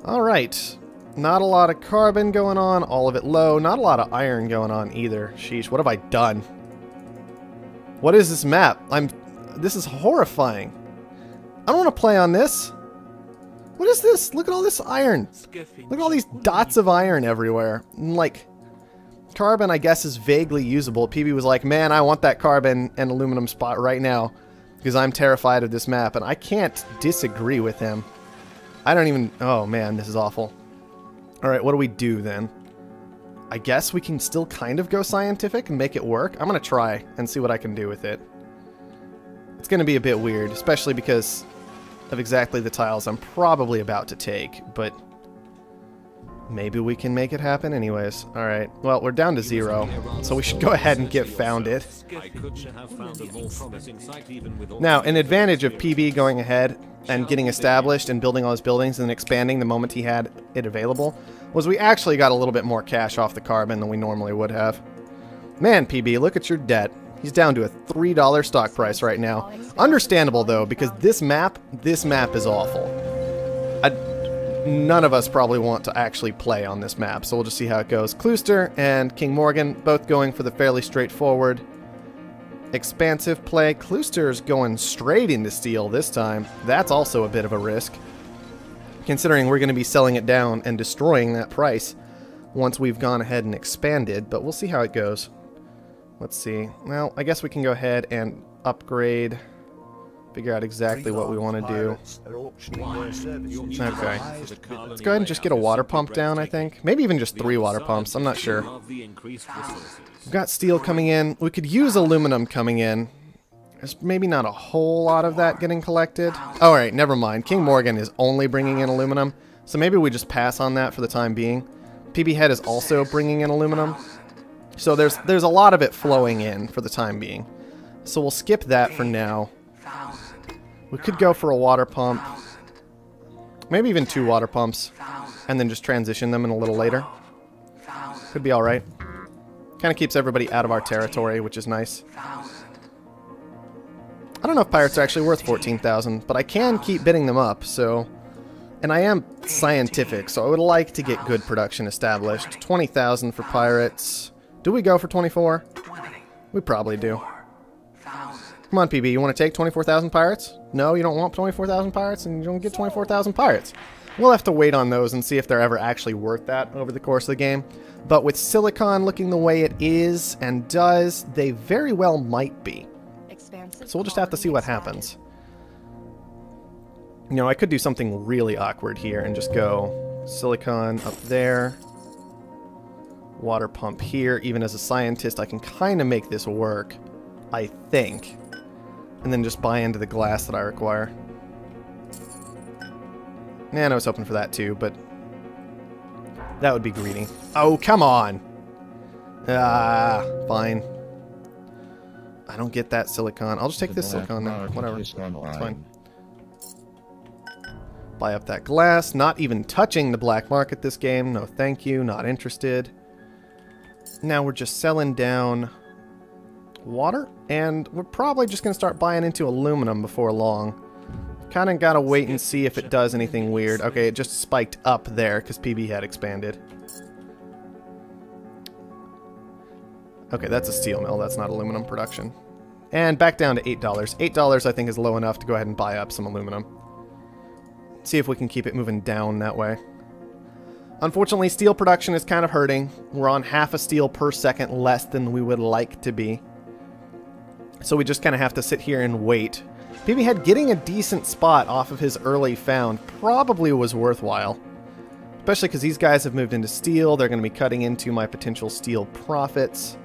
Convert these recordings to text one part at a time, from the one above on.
Alright. Not a lot of carbon going on, all of it low. Not a lot of iron going on either. Sheesh, what have I done? What is this map? This is horrifying. I don't want to play on this. What is this? Look at all this iron. Look at all these dots of iron everywhere. And like, carbon, I guess, is vaguely usable. PB was like, man, I want that carbon and aluminum spot right now because I'm terrified of this map. And I can't disagree with him. I don't even... Oh, man, this is awful. All right, what do we do then? I guess we can still kind of go scientific and make it work. I'm going to try and see what I can do with it. It's going to be a bit weird, especially because of exactly the tiles I'm probably about to take, but maybe we can make it happen anyways. All right, well, we're down to 0, so we should go ahead and get founded. Now, an advantage of PB going ahead and getting established and building all his buildings and expanding the moment he had it available was we actually got a little bit more cash off the carbon than we normally would have. Man, PB, look at your debt. He's down to a $3 stock price right now. Understandable, though, because this map is awful. None of us probably want to actually play on this map, so we'll just see how it goes. Klooster and King Morgan both going for the fairly straightforward, expansive play. Klooster's going straight into steel this time. That's also a bit of a risk, considering we're going to be selling it down and destroying that price once we've gone ahead and expanded, but we'll see how it goes. Let's see. Well, I guess we can go ahead and upgrade, figure out exactly what we want to do. Okay. Let's go ahead and just get a water pump down, I think. Maybe even just 3 water pumps. I'm not sure. We've got steel coming in. We could use aluminum coming in. There's maybe not a whole lot of that getting collected. Alright, never mind. King Morgan is only bringing in aluminum, so maybe we just pass on that for the time being. PB Head is also bringing in aluminum. So there's a lot of it flowing in for the time being. So we'll skip that for now. We could go for a water pump. Maybe even 2 water pumps. And then just transition them in a little later. Could be alright. Kind of keeps everybody out of our territory, which is nice. I don't know if pirates are actually worth 14,000, but I can keep bidding them up, so... And I am scientific, so I would like to get good production established. 20,000 for pirates... Do we go for 24? We probably do. Come on, PB, you want to take 24,000 pirates? No, you don't want 24,000 pirates, and you don't get 24,000 pirates. We'll have to wait on those and see if they're ever actually worth that over the course of the game. But with Silicon looking the way it is and does, they very well might be. So we'll just have to see what happens. You know, I could do something really awkward here and just go Silicon up there. Water pump here. Even as a scientist, I can kind of make this work, I think. And then just buy into the glass that I require. And I was hoping for that too, but that would be greedy. Oh, come on! Ah, fine. I don't get that silicon. I'll just take this silicon now. Whatever. It's fine. Buy up that glass. Not even touching the black market this game. No thank you. Not interested. Now we're just selling down water, and we're probably just going to start buying into aluminum before long. Kind of got to wait and see if it does anything weird. Okay, it just spiked up there because PB had expanded. Okay, that's a steel mill. That's not aluminum production. And back down to $8. $8 I think is low enough to go ahead and buy up some aluminum. See if we can keep it moving down that way. Unfortunately, steel production is kind of hurting. We're on half a steel per second less than we would like to be. So we just kind of have to sit here and wait. PB Head getting a decent spot off of his early found probably was worthwhile. Especially because these guys have moved into steel. They're going to be cutting into my potential steel profits.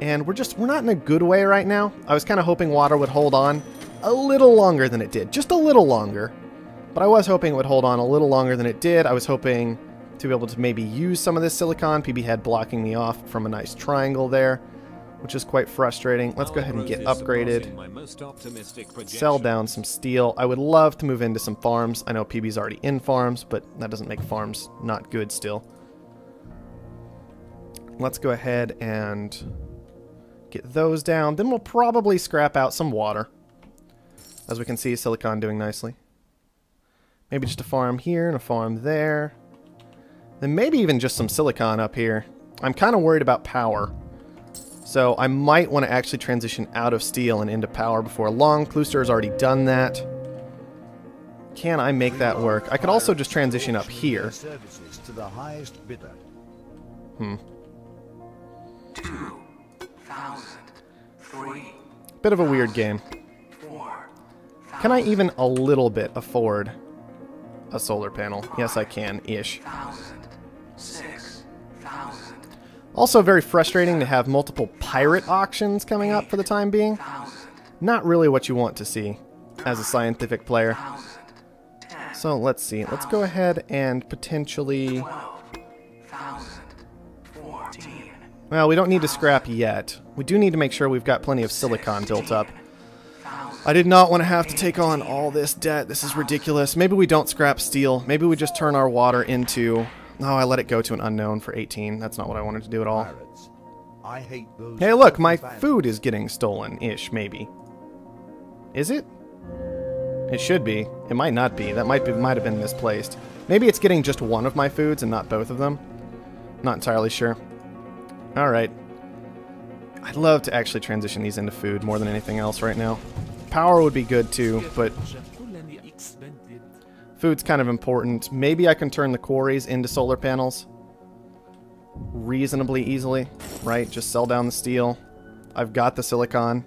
And we're not in a good way right now. I was kind of hoping water would hold on a little longer than it did. Just a little longer. But I was hoping it would hold on a little longer than it did. I was hoping to be able to maybe use some of this silicon. PB Head blocking me off from a nice triangle there, which is quite frustrating. Let's go ahead and get upgraded. Sell down some steel. I would love to move into some farms. I know PB's already in farms, but that doesn't make farms not good still. Let's go ahead and get those down. Then we'll probably scrap out some water. As we can see, silicon doing nicely. Maybe just a farm here and a farm there. Then maybe even just some silicon up here. I'm kind of worried about power. So I might want to actually transition out of steel and into power before long. Klooster has already done that. Can I make that work? I could also just transition up here. Bit of a weird game. Can I even a little bit afford a solar panel? Yes, I can, ish. Also very frustrating to have multiple pirate auctions coming up for the time being. Not really what you want to see as a scientific player. So let's see. Let's go ahead and potentially... Well, we don't need to scrap yet. We do need to make sure we've got plenty of silicon built up. I did not want to have to take on all this debt. This is ridiculous. Maybe we don't scrap steel. Maybe we just turn our water into... Oh, I let it go to an unknown for 18. That's not what I wanted to do at all. Hey, look, my food is getting stolen-ish, maybe. Is it? It should be. It might not be. That might have been misplaced. Maybe it's getting just one of my foods and not both of them. Not entirely sure. Alright. I'd love to actually transition these into food more than anything else right now. Power would be good too, but food's kind of important. Maybe I can turn the quarries into solar panels reasonably easily, right? Just sell down the steel. I've got the silicon.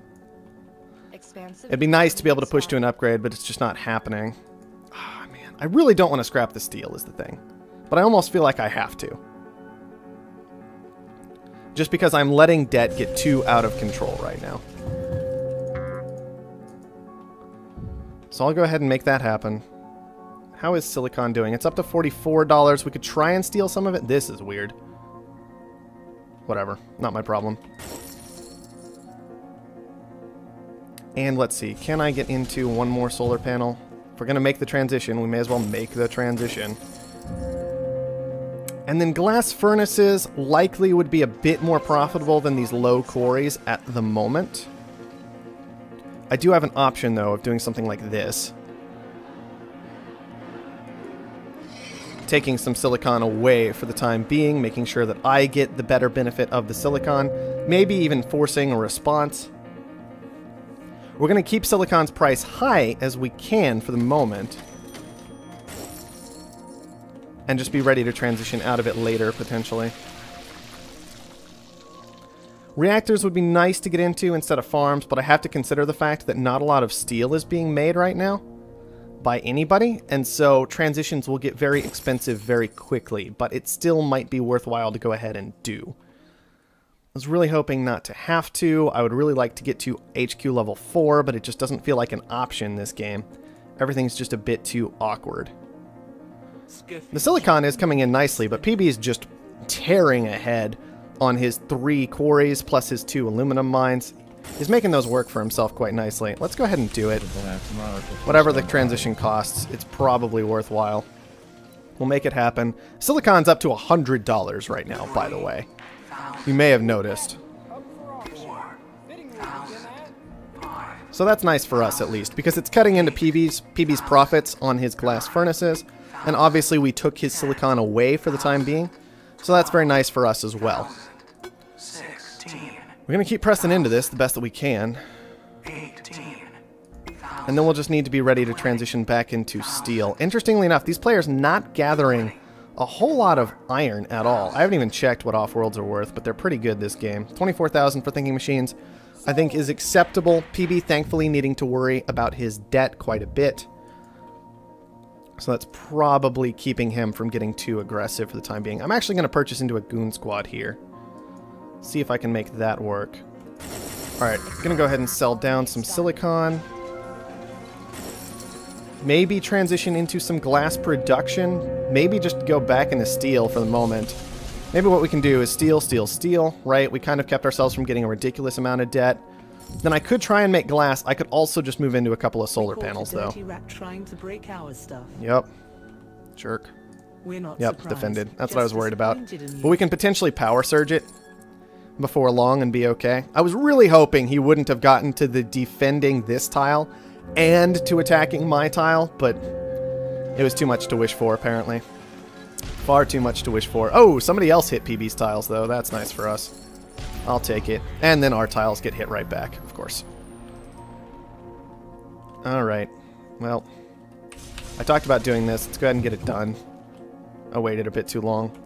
It'd be nice to be able to push to an upgrade, but it's just not happening. Ah, man. I really don't want to scrap the steel is the thing. But I almost feel like I have to. Just because I'm letting debt get too out of control right now. So I'll go ahead and make that happen. How is silicon doing? It's up to $44. We could try and steal some of it. This is weird. Whatever. Not my problem. And let's see. Can I get into one more solar panel? If we're going to make the transition, we may as well make the transition. And then glass furnaces likely would be a bit more profitable than these low quarries at the moment. I do have an option, though, of doing something like this. Taking some silicon away for the time being, making sure that I get the better benefit of the silicon, maybe even forcing a response. We're going to keep silicon's price high as we can for the moment. And just be ready to transition out of it later, potentially. Reactors would be nice to get into instead of farms, but I have to consider the fact that not a lot of steel is being made right now by anybody, and so transitions will get very expensive very quickly, but it still might be worthwhile to go ahead and do. I was really hoping not to have to. I would really like to get to HQ level 4, but it just doesn't feel like an option this game. Everything's just a bit too awkward. The silicon is coming in nicely, but PB is just tearing ahead on his 3 quarries plus his 2 aluminum mines. He's making those work for himself quite nicely. Let's go ahead and do it. Whatever the transition costs, it's probably worthwhile. We'll make it happen. Silicon's up to $100 right now, by the way. You may have noticed. So that's nice for us, at least, because it's cutting into PB's profits on his glass furnaces. And obviously we took his silicon away for the time being. So that's very nice for us as well. We're going to keep pressing into this the best that we can. And then we'll just need to be ready to transition back into steel. Interestingly enough, these players not gathering a whole lot of iron at all. I haven't even checked what Offworlds are worth, but they're pretty good this game. 24,000 for thinking machines, I think, is acceptable. PB thankfully needing to worry about his debt quite a bit. So that's probably keeping him from getting too aggressive for the time being. I'm actually going to purchase into a goon squad here. See if I can make that work. Alright, I'm going to go ahead and sell down some silicon. Maybe transition into some glass production. Maybe just go back into steel for the moment. Maybe what we can do is steel, steel, steel, right? We kind of kept ourselves from getting a ridiculous amount of debt. Then I could try and make glass. I could also just move into a couple of solar panels, though. Trying to break our stuff. Yep. Jerk. We're not yep, surprised. Defended. That's what I was worried about. But we can potentially power surge it before long and be okay. I was really hoping he wouldn't have gotten to the defending this tile and to attacking my tile, but It was too much to wish for, apparently. Far too much to wish for. Oh, somebody else hit PB's tiles, though. That's nice for us. I'll take it. And then our tiles get hit right back, of course. Alright. Well, I talked about doing this. Let's go ahead and get it done. I waited a bit too long.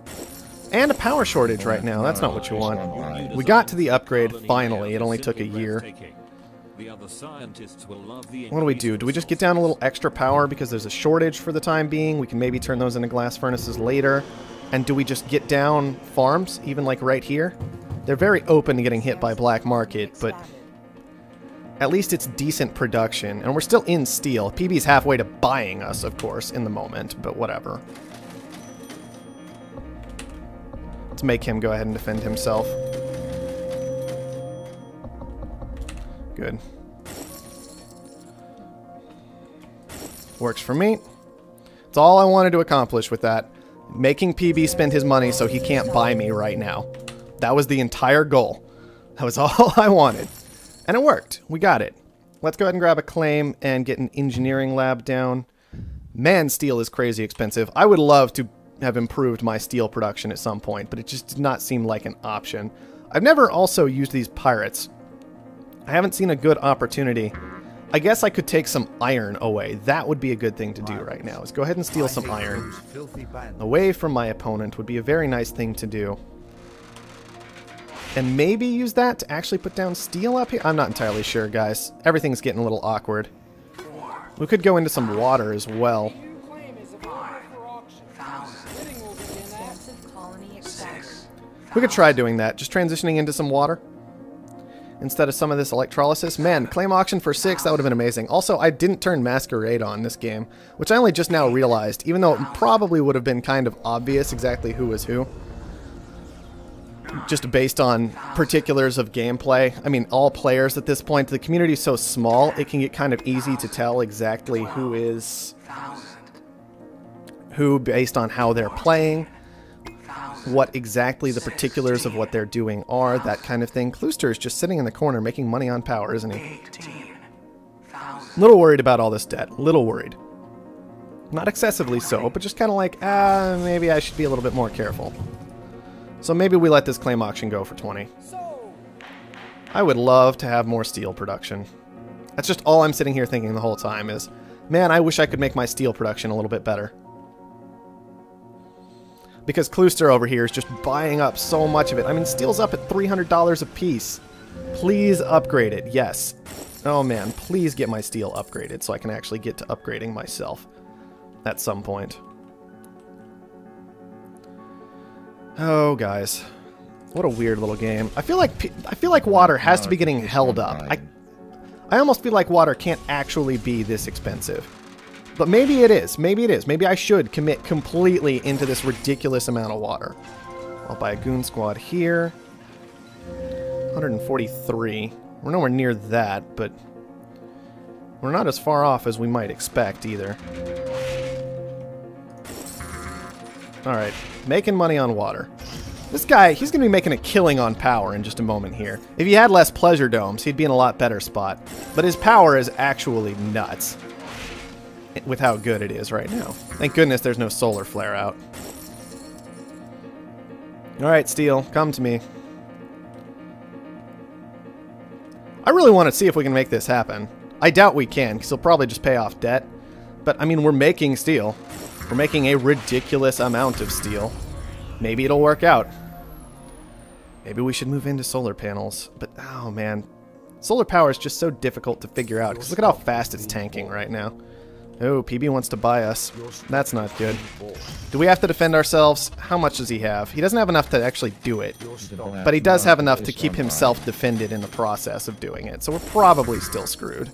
And a power shortage right now. That's not what you want. We got to the upgrade, finally. It only took a year. What do we do? Do we just get down a little extra power because there's a shortage for the time being? We can maybe turn those into glass furnaces later. And do we just get down farms, even like right here? They're very open to getting hit by black market, but at least it's decent production. And we're still in steel. PB's halfway to buying us, of course, in the moment, but whatever. Let's make him go ahead and defend himself. Good. Works for me. That's all I wanted to accomplish with that. Making PB spend his money so he can't buy me right now. That was the entire goal. That was all I wanted. And it worked. We got it. Let's go ahead and grab a claim and get an engineering lab down. Man, steel is crazy expensive. I would love to have improved my steel production at some point, but it just did not seem like an option. I've never also used these pirates. I haven't seen a good opportunity. I guess I could take some iron away. That would be a good thing to do right now, is go ahead and steal some iron away from my opponent would be a very nice thing to do. And maybe use that to actually put down steel up here? I'm not entirely sure, guys. Everything's getting a little awkward. We could go into some water as well. We could try doing that, just transitioning into some water instead of some of this electrolysis. Man, claim auction for 6, that would have been amazing. Also, I didn't turn Masquerade on this game, which I only just now realized, even though it probably would have been kind of obvious exactly who was who. Just based on particulars of gameplay. I mean, all players at this point, the community is so small, it can get kind of easy to tell exactly who is who based on how they're playing, what exactly the particulars of what they're doing are, that kind of thing. Klooster is just sitting in the corner making money on power, isn't he? Little worried about all this debt. Little worried. Not excessively so, but just kind of like, maybe I should be a little bit more careful. So maybe we let this claim auction go for 20. I would love to have more steel production. That's just all I'm sitting here thinking the whole time is, man, I wish I could make my steel production a little bit better. Because Klooster over here is just buying up so much of it. I mean, steel's up at $300 a piece. Please upgrade it, yes. Oh man, please get my steel upgraded so I can actually get to upgrading myself at some point. Oh, guys. What a weird little game. I feel like water has to be getting held up. I almost feel like water can't actually be this expensive. But maybe it is. Maybe it is. Maybe I should commit completely into this ridiculous amount of water. I'll buy a goon squad here. 143. We're nowhere near that, but we're not as far off as we might expect either. Alright, making money on water. This guy, he's going to be making a killing on power in just a moment here. If he had less pleasure domes, he'd be in a lot better spot. But his power is actually nuts with how good it is right now. Thank goodness there's no solar flare out. Alright, Steel, come to me. I really want to see if we can make this happen. I doubt we can, because he'll probably just pay off debt. But, I mean, we're making steel. We're making a ridiculous amount of steel. Maybe it'll work out. Maybe we should move into solar panels. But, oh man. Solar power is just so difficult to figure out, because look at how fast it's tanking right now. Oh, PB wants to buy us. That's not good. Do we have to defend ourselves? How much does he have? He doesn't have enough to actually do it. But he does have enough to keep himself defended in the process of doing it. So we're probably still screwed.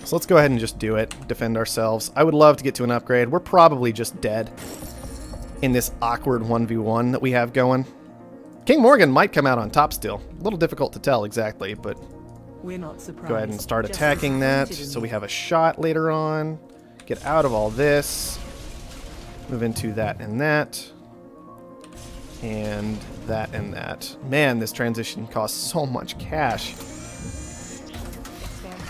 So let's go ahead and just do it. Defend ourselves. I would love to get to an upgrade. We're probably just dead in this awkward 1v1 that we have going. King Morgan might come out on top still. A little difficult to tell exactly, but we're not surprised. Go ahead and start attacking that so we have a shot later on. Get out of all this. Move into that and that. And that and that. Man, this transition costs so much cash.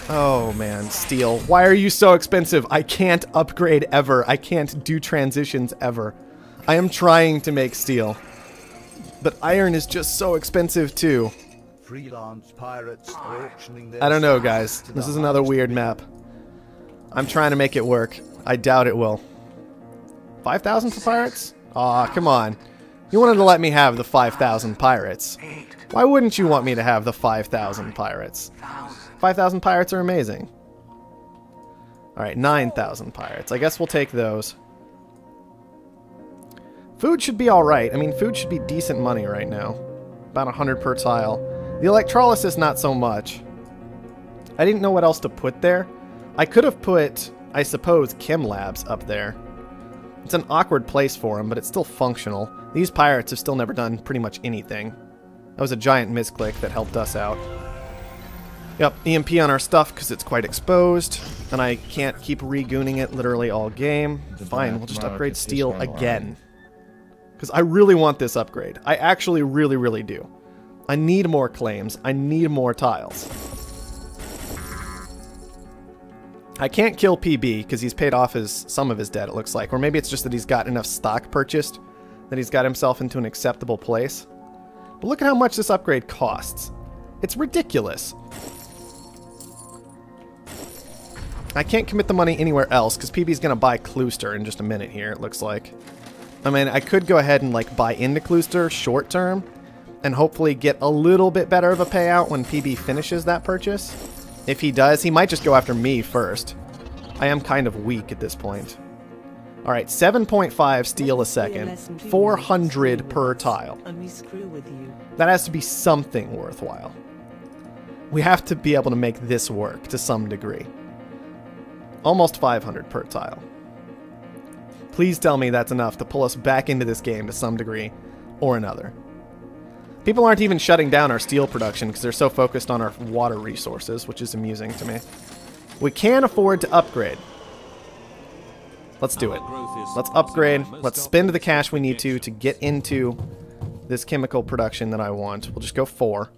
Oh man, steel. Why are you so expensive? I can't upgrade ever. I can't do transitions ever. I am trying to make steel. But iron is just so expensive too. Freelance pirates are auctioning their I don't know, guys. This is another weird map. I'm trying to make it work. I doubt it will. 5,000 for pirates? Aw, come on. You wanted to let me have the 5,000 pirates. Why wouldn't you want me to have the 5,000 pirates? 5,000 pirates are amazing. Alright, 9,000 pirates. I guess we'll take those. Food should be alright. I mean, food should be decent money right now. About 100 per tile. The electrolysis, not so much. I didn't know what else to put there. I could have put, I suppose, Chem Labs up there. It's an awkward place for them, but it's still functional. These pirates have still never done pretty much anything. That was a giant misclick that helped us out. Yep, EMP on our stuff because it's quite exposed, and I can't keep regooning it literally all game. Fine, we'll just upgrade steel again. Because I really want this upgrade. I actually really, really do. I need more claims. I need more tiles. I can't kill PB because he's paid off some of his debt, it looks like. Or maybe it's just that he's got enough stock purchased that he's got himself into an acceptable place. But look at how much this upgrade costs. It's ridiculous. I can't commit the money anywhere else because PB's going to buy Klooster in just a minute here, it looks like. I mean, I could go ahead and like buy into Klooster short term and hopefully get a little bit better of a payout when PB finishes that purchase. If he does, he might just go after me first. I am kind of weak at this point. Alright, 7.5 steel a second. 400 per tile. That has to be something worthwhile. We have to be able to make this work to some degree. Almost 500 per tile. Please tell me that's enough to pull us back into this game to some degree or another. People aren't even shutting down our steel production because they're so focused on our water resources, which is amusing to me. We can afford to upgrade. Let's do it. Let's upgrade. Let's spend the cash we need to get into this chemical production that I want. We'll just go 4.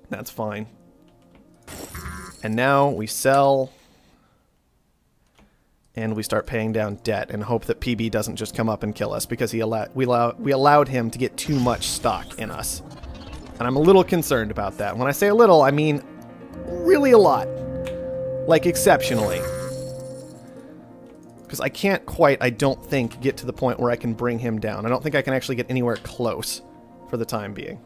That's fine. And now we sell. And we start paying down debt and hope that PB doesn't just come up and kill us because we allowed him to get too much stock in us. And I'm a little concerned about that. When I say a little, I mean really a lot. Like exceptionally. Because I can't quite, I don't think, get to the point where I can bring him down. I don't think I can actually get anywhere close for the time being.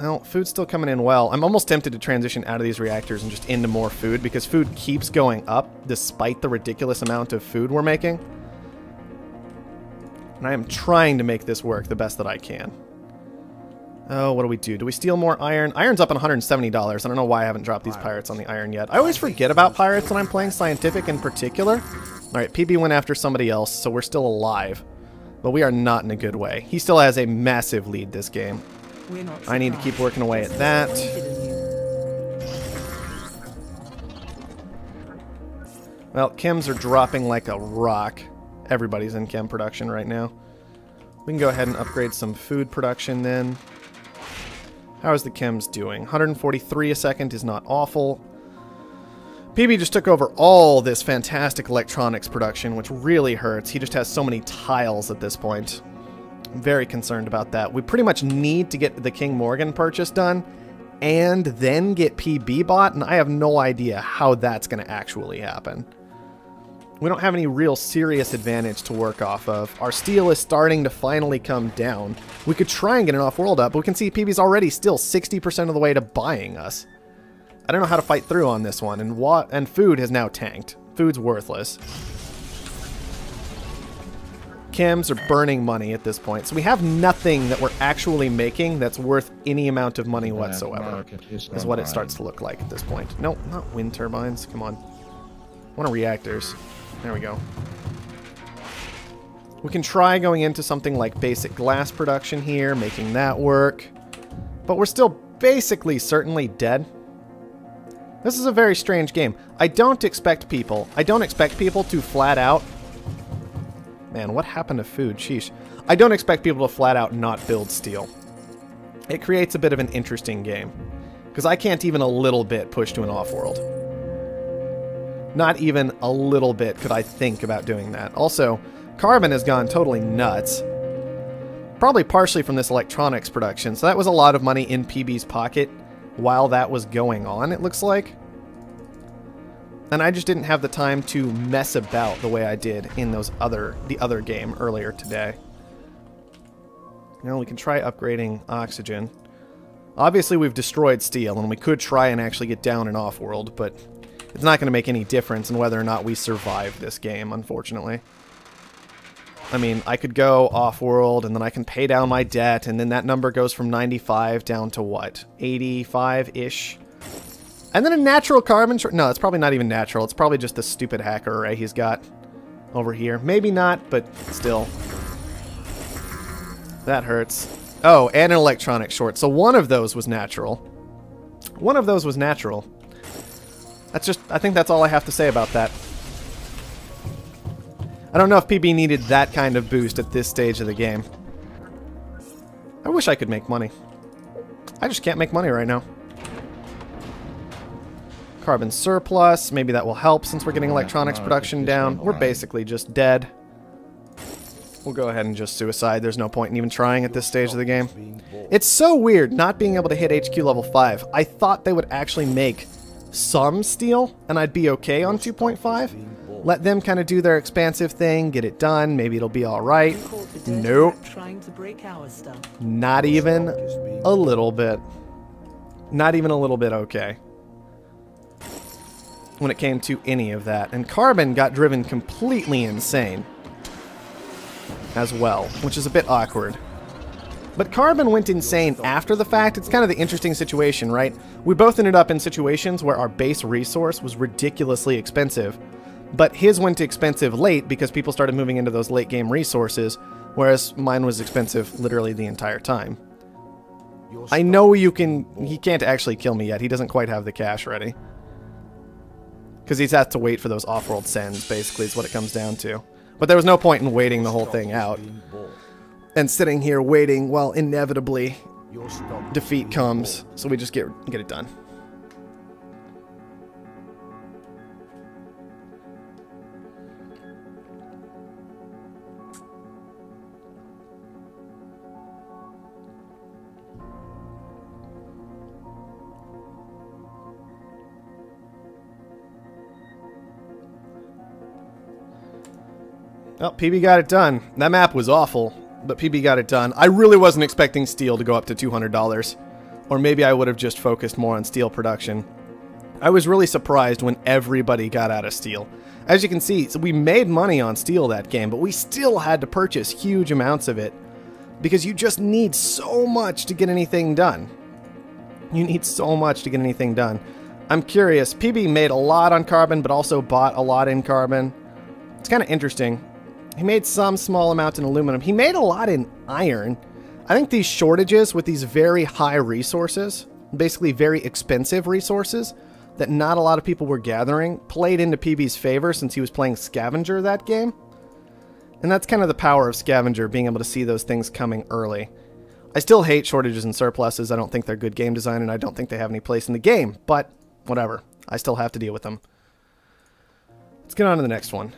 Well, food's still coming in well. I'm almost tempted to transition out of these reactors and just into more food because food keeps going up despite the ridiculous amount of food we're making. And I am trying to make this work the best that I can. Oh, what do we do? Do we steal more iron? Iron's up at $170. I don't know why I haven't dropped these pirates on the iron yet. I always forget about pirates when I'm playing scientific in particular. Alright, PB went after somebody else, so we're still alive. But we are not in a good way. He still has a massive lead this game. I need to keep working away at that. Well, chems are dropping like a rock. Everybody's in chem production right now. We can go ahead and upgrade some food production then. How is the chems doing? 143 a second is not awful. PB just took over all this fantastic electronics production, which really hurts. He just has so many tiles at this point. I'm very concerned about that. We pretty much need to get the King Morgan purchase done and then get PB bought, and I have no idea how that's going to actually happen. We don't have any real serious advantage to work off of. Our steel is starting to finally come down. We could try and get an Offworld up, but we can see PB's already still 60% of the way to buying us. I don't know how to fight through on this one, and food has now tanked. Food's worthless. Chems are burning money at this point, so we have nothing that we're actually making that's worth any amount of money whatsoever, is what it starts to look like at this point. No, not wind turbines. Come on. I want reactors. There we go. We can try going into something like basic glass production here, making that work, but we're still basically certainly dead. This is a very strange game. I don't expect people to flat out... Man, what happened to food? Sheesh. I don't expect people to flat out not build steel. It creates a bit of an interesting game. Because I can't even a little bit push to an off-world. Not even a little bit could I think about doing that. Also, Carbon has gone totally nuts. Probably partially from this electronics production. So that was a lot of money in PB's pocket while that was going on, it looks like. And I just didn't have the time to mess about the way I did in the other game earlier today. Now we can try upgrading oxygen. Obviously we've destroyed steel, and we could try and actually get down and off-world, but it's not going to make any difference in whether or not we survive this game, unfortunately. I mean, I could go off-world, and then I can pay down my debt, and then that number goes from 95 down to what? 85-ish? And then a natural carbon... No, it's probably not even natural. It's probably just the stupid hacker array he's got over here. Maybe not, but still. That hurts. Oh, and an electronic short. So one of those was natural. One of those was natural. That's just... I think that's all I have to say about that. I don't know if PB needed that kind of boost at this stage of the game. I wish I could make money. I just can't make money right now. Carbon surplus. Maybe that will help since we're getting electronics production down. We're basically just dead. We'll go ahead and just suicide. There's no point in even trying at this stage of the game. It's so weird not being able to hit HQ level 5. I thought they would actually make some steel and I'd be okay on 2.5. Let them kind of do their expansive thing, get it done, maybe it'll be alright. Nope. Trying to break our stuff. Not even a little bit. Not even a little bit okay. When it came to any of that. And Carbon got driven completely insane as well, which is a bit awkward. But Carbon went insane after the fact. It's kind of the interesting situation, right? We both ended up in situations where our base resource was ridiculously expensive. But his went expensive late because people started moving into those late game resources, whereas mine was expensive literally the entire time. I know he can't actually kill me yet. He doesn't quite have the cash ready. Because he's had to wait for those off-world sends, basically, is what it comes down to. But there was no point in waiting the whole thing out. And sitting here waiting while inevitably defeat comes. So we just get it done. Well, PB got it done. That map was awful, but PB got it done. I really wasn't expecting steel to go up to $200. Or maybe I would have just focused more on steel production. I was really surprised when everybody got out of steel. As you can see, so we made money on steel that game, but we still had to purchase huge amounts of it. Because you just need so much to get anything done. You need so much to get anything done. I'm curious, PB made a lot on carbon, but also bought a lot in carbon. It's kind of interesting. He made some small amount in aluminum. He made a lot in iron. I think these shortages with these very high resources, basically very expensive resources, that not a lot of people were gathering, played into PB's favor since he was playing Scavenger that game. And that's kind of the power of Scavenger, being able to see those things coming early. I still hate shortages and surpluses. I don't think they're good game design, and I don't think they have any place in the game. But, whatever. I still have to deal with them. Let's get on to the next one.